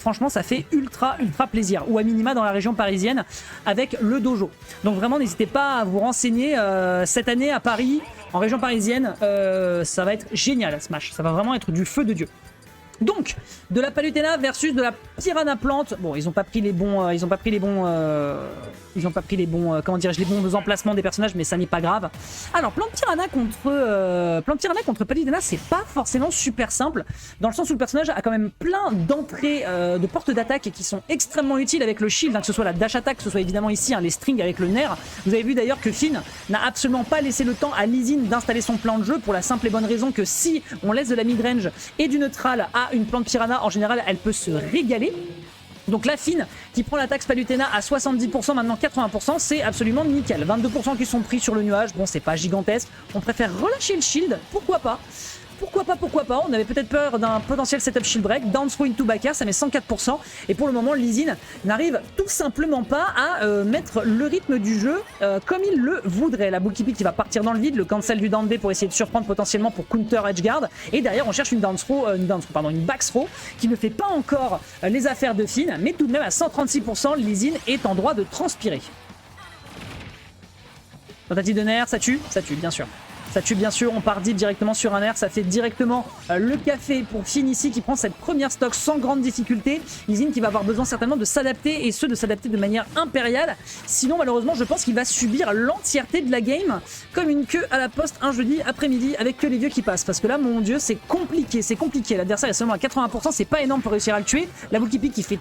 franchement ça fait ultra plaisir, ou à minima dans la région parisienne avec le dojo. Donc vraiment n'hésitez pas à vous renseigner cette année à Paris, en région parisienne, ça va être génial Smash, ça va vraiment être du feu de Dieu. Donc, de la Palutena versus de la Piranha Plante. Bon, ils ont pas pris les bons, comment dirais-je, les bons emplacements des personnages, mais ça n'est pas grave. Alors, Plante Piranha contre Palutena, c'est pas forcément super simple, dans le sens où le personnage a quand même plein d'entrées, de portes d'attaque qui sont extrêmement utiles avec le shield, hein, que ce soit la dash attack, que ce soit évidemment ici les strings avec le nerf. Vous avez vu d'ailleurs que Finn n'a absolument pas laissé le temps à Lee Sin d'installer son plan de jeu, pour la simple et bonne raison que si on laisse de la mid-range et du neutral à une plante piranha, en général elle peut se régaler. Donc la Finn qui prend l'attaque Palutena à 70%, maintenant 80%, c'est absolument nickel. 22% qui sont pris sur le nuage, bon c'est pas gigantesque, on préfère relâcher le shield, pourquoi pas. Pourquoi pas, on avait peut-être peur d'un potentiel setup shield break, down throw into backer, ça met 104%, et pour le moment Lee Sin n'arrive tout simplement pas à mettre le rythme du jeu comme il le voudrait. La Bull Keepy qui va partir dans le vide, le cancel du down B pour essayer de surprendre potentiellement pour counter edgeguard, et derrière on cherche une back throw qui ne fait pas encore les affaires de Finn, mais tout de même à 136%, Lee Sin est en droit de transpirer. Tentative de nerf, ça tue bien sûr. Ça tue bien sûr, on part deep directement sur un air, ça fait directement le café pour Finn ici qui prend cette première stock sans grande difficulté. Lee Sin qui va avoir besoin certainement de s'adapter, et de s'adapter de manière impériale. Sinon malheureusement je pense qu'il va subir l'entièreté de la game comme une queue à la poste un jeudi après-midi avec que les vieux qui passent. Parce que là mon dieu c'est compliqué. L'adversaire est seulement à 80%, c'est pas énorme pour réussir à le tuer. La Bull Keepy qui fait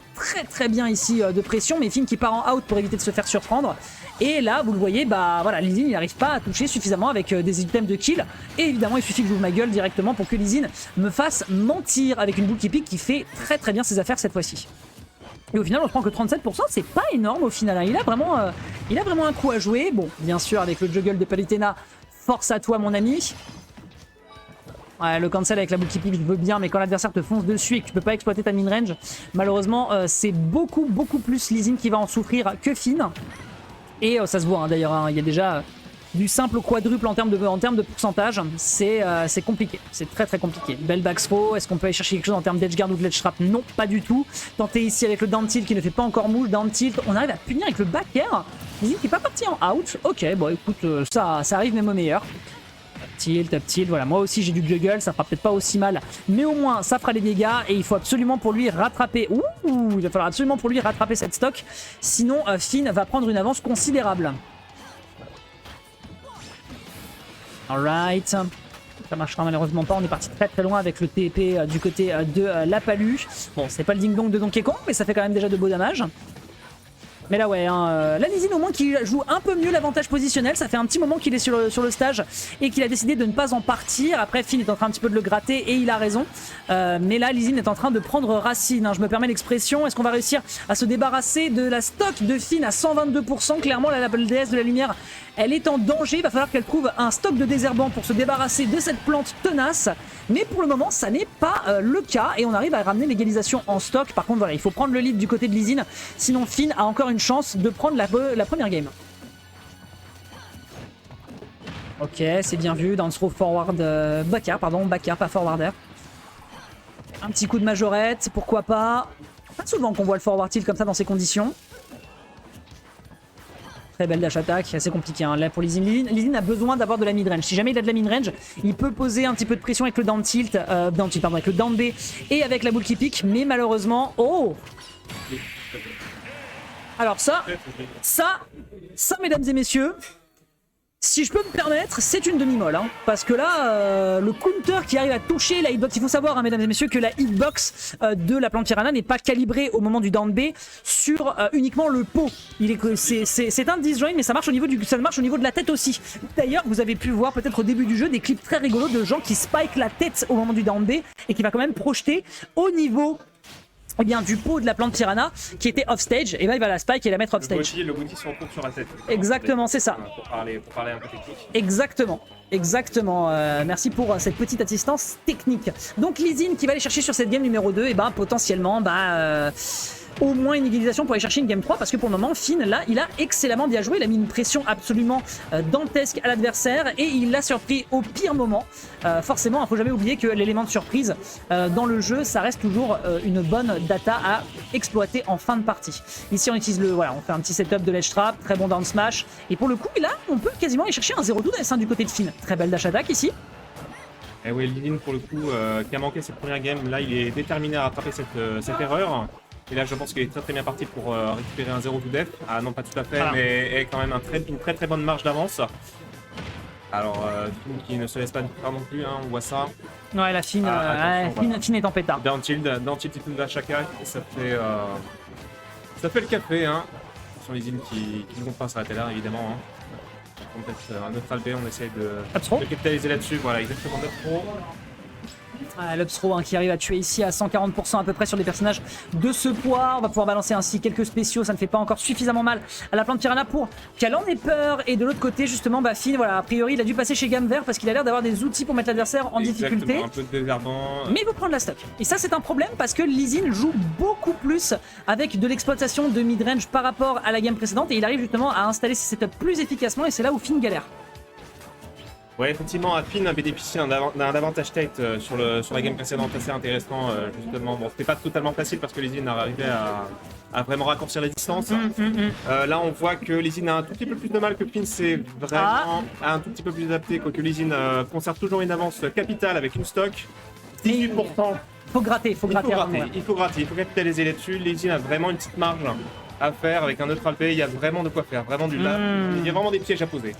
très bien ici de pression, mais Finn qui part en out pour éviter de se faire surprendre. Et là, vous le voyez, bah voilà, Lee Sin il n'arrive pas à toucher suffisamment avec des items de kill. Et évidemment, il suffit que j'ouvre ma gueule directement pour que Lee Sin me fasse mentir avec une Bull Keepy qui fait très bien ses affaires cette fois-ci. Et au final, on se prend que 37%, c'est pas énorme au final. Hein. Il a vraiment un coup à jouer. Bon, bien sûr, avec le juggle de Palutena, force à toi, mon ami. Ouais, le cancel avec la Bull Keepy, je veux bien, mais quand l'adversaire te fonce dessus et que tu peux pas exploiter ta mid-range, malheureusement, c'est beaucoup plus Lee Sin qui va en souffrir que Finn. Et ça se voit hein, d'ailleurs, hein, il y a déjà du simple au quadruple en termes de pourcentage, c'est compliqué, c'est très compliqué. Belle back throw, est-ce qu'on peut aller chercher quelque chose en termes d'edgeguard ou de ledge trap? Non, pas du tout. Tenter ici avec le down tilt qui ne fait pas encore mouche, down tilt, on arrive à punir avec le back air. Lee Sin qui est pas parti en out, ok, bon écoute, ça arrive même au meilleur. Up tilt, voilà, moi aussi j'ai du juggle, ça fera peut-être pas aussi mal, mais au moins ça fera les dégâts, et il faut absolument pour lui rattraper, il va falloir absolument pour lui rattraper cette stock, sinon Finn va prendre une avance considérable. Alright, ça marchera malheureusement pas, on est parti très loin avec le TP du côté de la Palu. Bon, c'est pas le ding dong de Donkey Kong, mais ça fait quand même déjà de beaux dommages. Mais là ouais, hein, la Lee Sin au moins qui joue un peu mieux l'avantage positionnel, ça fait un petit moment qu'il est sur le stage et qu'il a décidé de ne pas en partir. Après Finn est en train un petit peu de le gratter et il a raison, mais là Lee Sin est en train de prendre racine, hein, je me permets l'expression. Est-ce qu'on va réussir à se débarrasser de la stock de Finn à 122%? Clairement la déesse de la lumière, elle est en danger, il va falloir qu'elle trouve un stock de désherbant pour se débarrasser de cette plante tenace, mais pour le moment ça n'est pas le cas et on arrive à ramener l'égalisation en stock. Par contre voilà, il faut prendre le lead du côté de Lee Sin, sinon Finn a encore une chance de prendre la première game. Ok, c'est bien vu, down throw forward, backer, pas forwarder. Un petit coup de majorette, pourquoi pas. Pas souvent qu'on voit le forward tilt comme ça dans ces conditions. Très belle dash attack, c'est compliqué hein. Là pour Lee Sin. Lee Sin a besoin d'avoir de la mid-range. Si jamais il a de la mid-range, il peut poser un petit peu de pression avec le down tilt, avec le down B et avec la Bull Keepy, mais malheureusement... Oh! Alors ça, mesdames et messieurs, si je peux me permettre, c'est une demi-molle. Hein, parce que là, le counter qui arrive à toucher la hitbox, il faut savoir, hein, mesdames et messieurs, que la hitbox de la plante piranha n'est pas calibrée au moment du down B sur uniquement le pot. C'est un disjoint, mais ça marche au niveau de la tête aussi. D'ailleurs, vous avez pu voir peut-être au début du jeu des clips très rigolos de gens qui spike la tête au moment du down B et qui va quand même projeter au niveau... Eh bien, du pot de la plante piranha qui était off stage, et ben il va la spike et la mettre off stage. Le bouti se retourne sur la tête. Exactement, c'est ça. Pour parler un peu technique. Exactement. Merci pour cette petite assistance technique. Donc Lee Sin qui va aller chercher sur cette game numéro 2, et ben potentiellement, au moins une égalisation pour aller chercher une game 3 parce que pour le moment, Finn, là, il a excellemment bien joué. Il a mis une pression absolument dantesque à l'adversaire et il l'a surpris au pire moment. Forcément, il ne faut jamais oublier que l'élément de surprise dans le jeu, ça reste toujours une bonne data à exploiter en fin de partie. Ici, on utilise voilà, on fait un petit setup de ledge trap, très bon down smash. Et pour le coup, là, on peut quasiment aller chercher un 0-2 dans du côté de Finn. Très belle dash attack ici. Et oui, Lilin pour le coup, qui a manqué cette première game, là il est déterminé à rattraper cette erreur. Et là je pense qu'il est très bien parti pour récupérer un 0 to death. Ah non, pas tout à fait, voilà. Mais quand même une très bonne marge d'avance. Alors, Finn qui ne se laisse pas faire non plus, hein, on voit ça. Ouais, la Finn, Finn est en pétard. Down tilt tout de chacun, ça fait le café, hein. Ce sont les îles qui ne vont pas s'arrêter là, évidemment. Hein. Peut-être un neutral B, on essaye de capitaliser là-dessus. Voilà, exactement, neutral. L'Upthrow qui arrive à tuer ici à 140% à peu près sur des personnages de ce poids. On va pouvoir balancer ainsi quelques spéciaux, ça ne fait pas encore suffisamment mal à la plante Piranha pour qu'elle en ait peur. Et de l'autre côté justement, Finn, voilà, a priori il a dû passer chez Gamme Vert parce qu'il a l'air d'avoir des outils pour mettre l'adversaire en difficulté. Un peu de désherbant. Mais il veut prendre la stock. Et ça c'est un problème parce que Lizin joue beaucoup plus avec de l'exploitation de midrange par rapport à la game précédente et il arrive justement à installer ses setups plus efficacement et c'est là où Finn galère. Ouais, effectivement, Finn a bénéficié d'un avantage tête sur la game précédente assez intéressant, justement. Bon, c'était pas totalement facile parce que Lizin arrivait à vraiment raccourcir les distances. Là, on voit que Lizin a un tout petit peu plus de mal que Finn, c'est vraiment un tout petit peu plus adapté, quoique Lizin conserve toujours une avance capitale avec une stock. 18%. Faut gratter, il faut capitaliser là-dessus. Lizin a vraiment une petite marge à faire avec un neutral P, il y a vraiment de quoi faire, vraiment il y a vraiment des pièges à poser.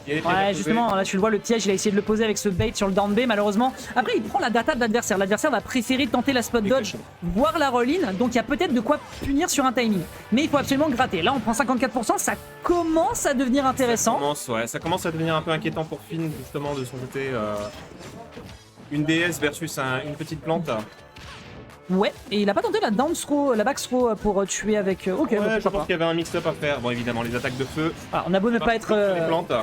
Justement, là tu le vois, le piège, il a essayé de le poser avec ce bait sur le down B, malheureusement. Après, il prend la data de l'adversaire. L'adversaire va préférer tenter la spot dodge, voire la roll-in, donc il y a peut-être de quoi punir sur un timing. Mais il faut absolument gratter. Là, on prend 54%, ça commence à devenir intéressant. Ça commence à devenir un peu inquiétant pour Finn, justement, de son côté. Une DS versus une petite plante. Ouais, et il a pas tenté la down throw, la back throw pour tuer avec. Ok, ouais, je pense qu'il y avait un mix-up à faire. Bon, évidemment, les attaques de feu. Alors, on a beau ne pas être.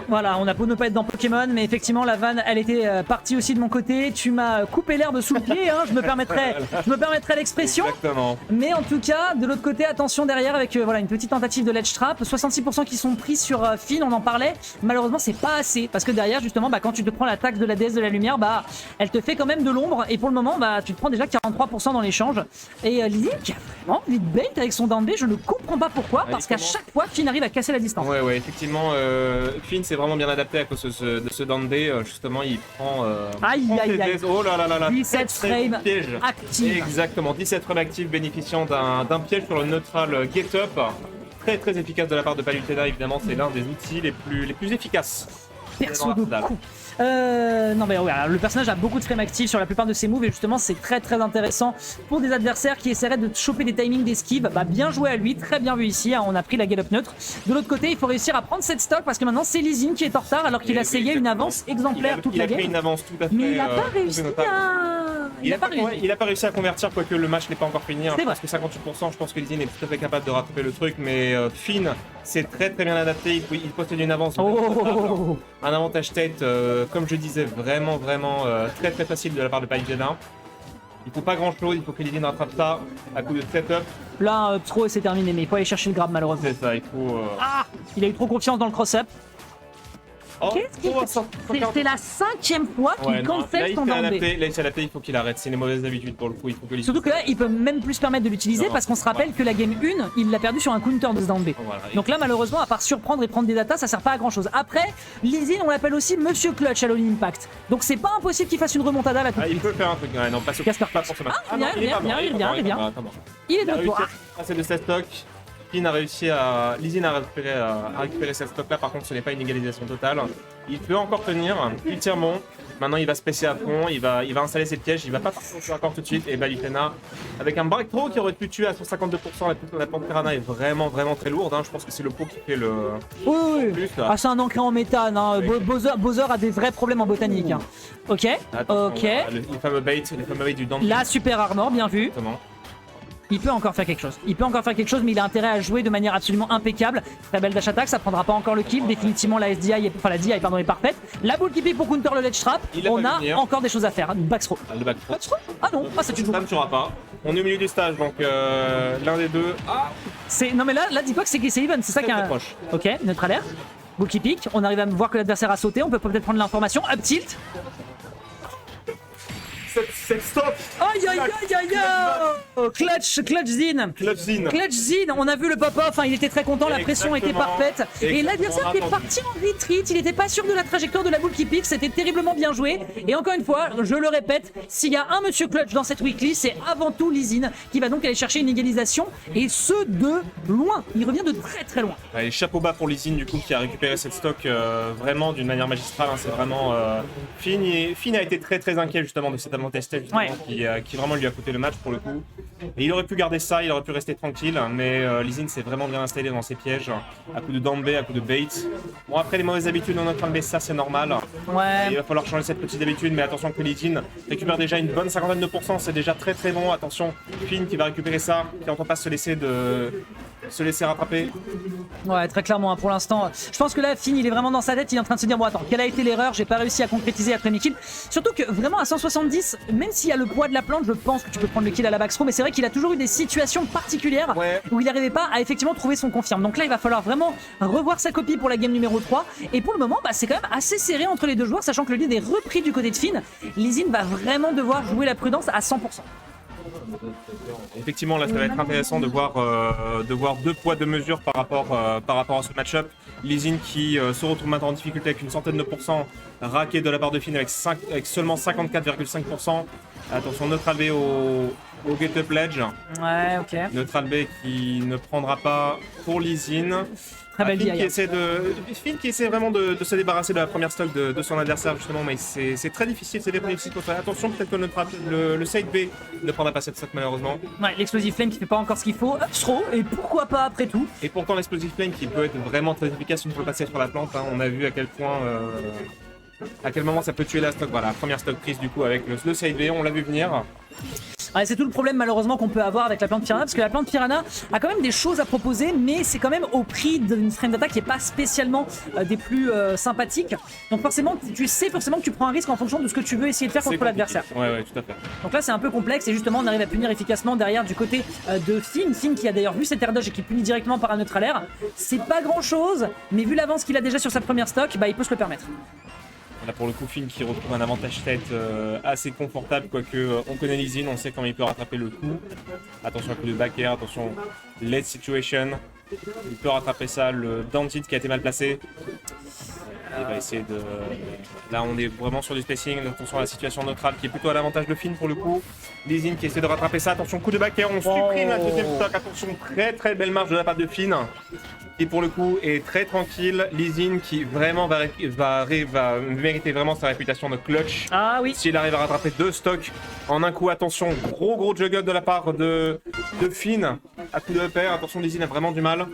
Voilà, on a beau ne pas être dans Pokémon, mais effectivement, la vanne, elle était partie aussi de mon côté. Tu m'as coupé l'herbe sous le pied, hein, je me permettrais l'expression. Exactement. Mais en tout cas, de l'autre côté, attention derrière avec voilà, une petite tentative de ledge trap. 66% qui sont pris sur Finn, on en parlait. Malheureusement, c'est pas assez. Parce que derrière, justement, quand tu te prends l'attaque de la déesse de la lumière, elle te fait quand même de l'ombre. Et pour le moment, tu te prends déjà 43% dans l'échange. Et Lizin qui a vraiment envie de bait avec son down B, je ne comprends pas pourquoi, parce qu'à chaque fois, Finn arrive à casser la distance. Ouais, effectivement, Finn s'est vraiment bien adapté à cause de ce down B. Justement, il prend. Aïe. Oh là. 17 frames actifs. Exactement, 17 frames actifs bénéficiant d'un piège sur le neutral get up. Très efficace de la part de Palutena, évidemment, c'est l'un des outils les plus efficaces. Perso de coup. Non mais ouais, le personnage a beaucoup de frames actifs sur la plupart de ses moves et justement c'est très intéressant pour des adversaires qui essaieraient de choper des timings d'esquive. Bien joué à lui, très bien vu ici, hein, on a pris la get up neutre. De l'autre côté, il faut réussir à prendre cette stock parce que maintenant c'est Lizin qui est en retard alors qu'il a essayé une avance exemplaire toute la game. Il a fait une avance tout à fait. Mais il a pas réussi Il a pas réussi à convertir, quoique le match n'est pas encore fini. Hein, parce que 58%, je pense que Lizin est tout à fait capable de rattraper le truc, mais Finn s'est très bien adapté. Il possède une avance. Un avantage tête, comme je disais, vraiment très facile de la part de Palutena. Il faut pas grand chose, il faut que Lizin rattrape ça à coup de setup. Là, trop et c'est terminé, mais il faut aller chercher le grab malheureusement. C'est ça, il faut. Il a eu trop confiance dans le cross-up. Qu'est-ce qu'il fait? C'est la 5e fois qu'il cancelle son down B. Là, il s'est adapté, il faut qu'il arrête. C'est une mauvaise habitude pour le coup. Surtout que là, il peut même plus se permettre de l'utiliser parce qu'on se rappelle que la game 1, il l'a perdu sur un counter de ce down B. Donc là, malheureusement, à part surprendre et prendre des datas, ça sert pas à grand chose. Après, Lizin, on l'appelle aussi Monsieur Clutch à l'All Impact. Donc c'est pas impossible qu'il fasse une remontada là tout de suite. Il peut faire un truc. Non, pas pour ce match. Il est bien. Il est de retour. C'est de cette stock. Lizin a récupéré cette stock là, par contre ce n'est pas une égalisation totale. Il peut encore tenir, il tire bon. Maintenant il va spécier à fond, il va installer ses pièges, il va pas partir sur l'accord tout de suite. Et Palutena, avec un break throw qui aurait pu tuer à 152%, la plante Piranha est vraiment très lourde. Hein. Je pense que c'est le pot qui fait le plus. C'est un ancré en méthane. Hein. Bowser a des vrais problèmes en botanique. Hein. Ok. Les fameux baits du dent. La super armor, bien vu. Exactement. Il peut encore faire quelque chose. Mais il a intérêt à jouer de manière absolument impeccable. Très belle dash attack, ça prendra pas encore le kill. Définitivement la DI est parfaite. La boule qui pique pour counter le ledge trap. On a encore des choses à faire. Back throw. Le back throw. Ah non, ça tu joues. Ça ne tuera pas. On est au milieu du stage, donc l'un des deux. Non mais là dis pas que c'est even, c'est ça qui est Très proche. Ok, neutral air. Bull qui pique, on arrive à voir que l'adversaire a sauté, on peut peut-être prendre l'information. Up tilt. Cette stop. Aïe aïe aïe aïe aïe. Clutch Zin. Clutch Zin, on a vu le pop-off, enfin, il était très content, la pression était parfaite. Et l'adversaire qui est parti en retreat, il n'était pas sûr de la trajectoire de la boule qui pique, c'était terriblement bien joué. Et encore une fois, je le répète, s'il y a un monsieur Clutch dans cette weekly, c'est avant tout Lizine qui va donc aller chercher une égalisation. Et ce de loin, il revient de très très loin. Allez, chapeau bas pour Lizine du coup qui a récupéré cette stock vraiment d'une manière magistrale. Hein, c'est vraiment Finn a été très très inquiet justement de cet avantage justement, qui vraiment lui a coûté le match pour le coup. Et il aurait pu garder ça, il aurait pu rester tranquille, mais Lizine s'est vraiment bien installé dans ses pièges, à coup de downbait, à coup de bait. Bon après les mauvaises habitudes en train de ça c'est normal. Ouais. Il va falloir changer cette petite habitude, mais attention que Lizine récupère déjà une bonne 52%, c'est déjà très très bon. Attention, Finn qui va récupérer ça, qui n'entend pas se laisser rattraper. Ouais, très clairement, hein, pour l'instant. Je pense que là, Finn, il est vraiment dans sa tête, il est en train de se dire, bon attends, quelle a été l'erreur, j'ai pas réussi à concrétiser après mes kills. Surtout que vraiment à 170, même s'il y a le poids de la plante, je pense que tu peux prendre le kill à la backthrow, mais c'est vrai qu'il a toujours eu des situations particulières où il n'arrivait pas à effectivement trouver son confirme. Donc là, il va falloir vraiment revoir sa copie pour la game numéro 3. Et pour le moment, bah, c'est quand même assez serré entre les deux joueurs, sachant que le lead est repris du côté de Finn. Lizine va vraiment devoir jouer la prudence à 100%. Effectivement, là, ça va être intéressant de voir deux poids, deux mesures par rapport à ce match-up. Lizine qui se retrouve maintenant en difficulté avec une centaine de pourcents, raqué de la part de Finn avec seulement 54,5%. Attention, neutral B au get-up ledge. Ouais, ok. Neutral B qui ne prendra pas pour Lizine. Finn qui essaie vraiment de se débarrasser de la première stock de son adversaire justement, mais c'est très difficile, c'est très difficile pour ça. Attention, peut-être que le side B ne prendra pas cette stock malheureusement. Ouais, l'explosive flame qui fait pas encore ce qu'il faut, throw, et pourquoi pas après tout. Et pourtant l'explosive flame qui peut être vraiment très efficace une fois passé sur la plante, hein. On a vu à quel point, à quel moment ça peut tuer la stock. Voilà, première stock prise du coup avec le side B, on l'a vu venir. Ouais, c'est tout le problème malheureusement qu'on peut avoir avec la plante Piranha, parce que la plante Piranha a quand même des choses à proposer, mais c'est quand même au prix d'une frame d'attaque qui est pas spécialement des plus sympathiques. Donc forcément, tu sais forcément que tu prends un risque en fonction de ce que tu veux essayer de faire contre l'adversaire. Ouais, tout à fait. Donc là c'est un peu complexe et justement on arrive à punir efficacement derrière du côté de Finn qui a d'ailleurs vu cet air dodge et qui punit directement par un neutral air. C'est pas grand chose, mais vu l'avance qu'il a déjà sur sa première stock, bah il peut se le permettre. Là pour le coup, Finn qui retrouve un avantage tête assez confortable, quoique on connaît Lizine, on sait comment il peut rattraper le coup. Attention au coup de back air, attention lead situation. Il peut rattraper ça, le down tilt qui a été mal placé. Il va essayer de... Là on est vraiment sur du spacing, attention à la situation neutrale qui est plutôt à l'avantage de Finn pour le coup. Lizine qui essaie de rattraper ça, attention coup de back air, on supprime la deuxième stock, attention très très belle marge de la part de Finn. Qui pour le coup est très tranquille. Lizine qui vraiment va mériter vraiment sa réputation de clutch. Ah oui. S'il arrive à rattraper deux stocks en un coup, attention, gros juggle de la part de Finn. À coup de upper, attention Lizine a vraiment du mal.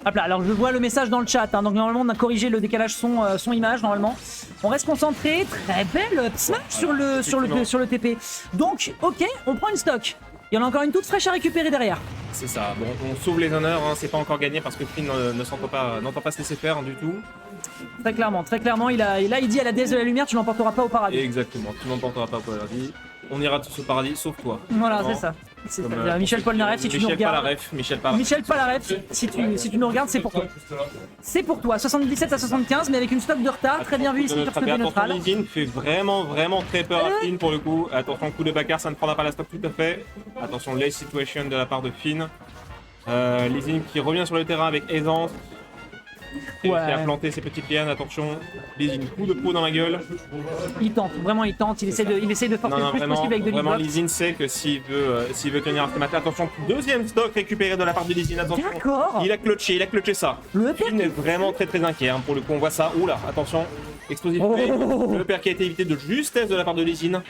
Hop là, alors je vois le message dans le chat, hein. Donc normalement on a corrigé le décalage son image normalement. On reste concentré, très belle smash sur le TP. Donc ok, on prend une stock. Il y en a encore une toute fraîche à récupérer derrière. C'est ça, bon, on sauve les honneurs, hein. C'est pas encore gagné parce que Finn n'entend pas se laisser faire du tout. Très clairement, il dit à la déesse de la lumière, tu n'emporteras pas au paradis. Exactement, tu n'emporteras pas au paradis. On ira tous au paradis, sauf toi. Voilà, c'est ça. C'est-à-dire Michel Polnareff, si tu nous regardes. Michel Polnareff, si tu nous regardes, c'est pour toi. C'est pour toi, 77 à 75, mais avec une stock de retard, très bien vu ici sur ce côté neutral. Attention, Lizine fait vraiment très peur à Finn pour le coup. Attention, coup de backer, ça ne prendra pas la stock tout à fait. Attention, lay situation de la part de Finn. Lizine qui revient sur le terrain avec aisance. Qui a planté ses petites lianes, attention, Lizine, coup de peau dans la gueule. Il tente, il essaie de forcer le plus possible avec de vraiment Lizine sait que s'il veut tenir ce matin, attention, deuxième stock récupéré de la part de Lizine, attention. D'accord. Il a clutché ça. Finn est vraiment très inquiet, hein, pour le coup on voit ça. Oula, attention, explosif play. Le père qui a été évité de justesse de la part de Lizine.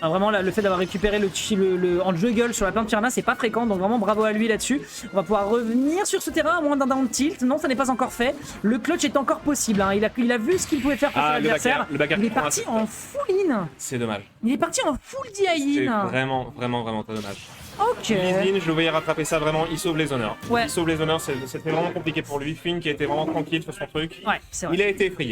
Ah, vraiment là, le fait d'avoir récupéré le en juggle sur la plante Piranha, c'est pas fréquent, donc vraiment bravo à lui là-dessus. On va pouvoir revenir sur ce terrain à moins d'un down tilt. Non, ça n'est pas encore fait. Le clutch est encore possible, hein. Il a vu ce qu'il pouvait faire face à l'adversaire. Il est parti en full in. C'est dommage. Il est parti en full DI in. C'est vraiment très dommage. Ok. Lizine, je le voyais rattraper ça vraiment, il sauve les honneurs. Ouais. Il sauve les honneurs, c'était vraiment compliqué pour lui. Finn qui a été vraiment tranquille sur son truc. Ouais, c'est vrai. Il a été effrayé.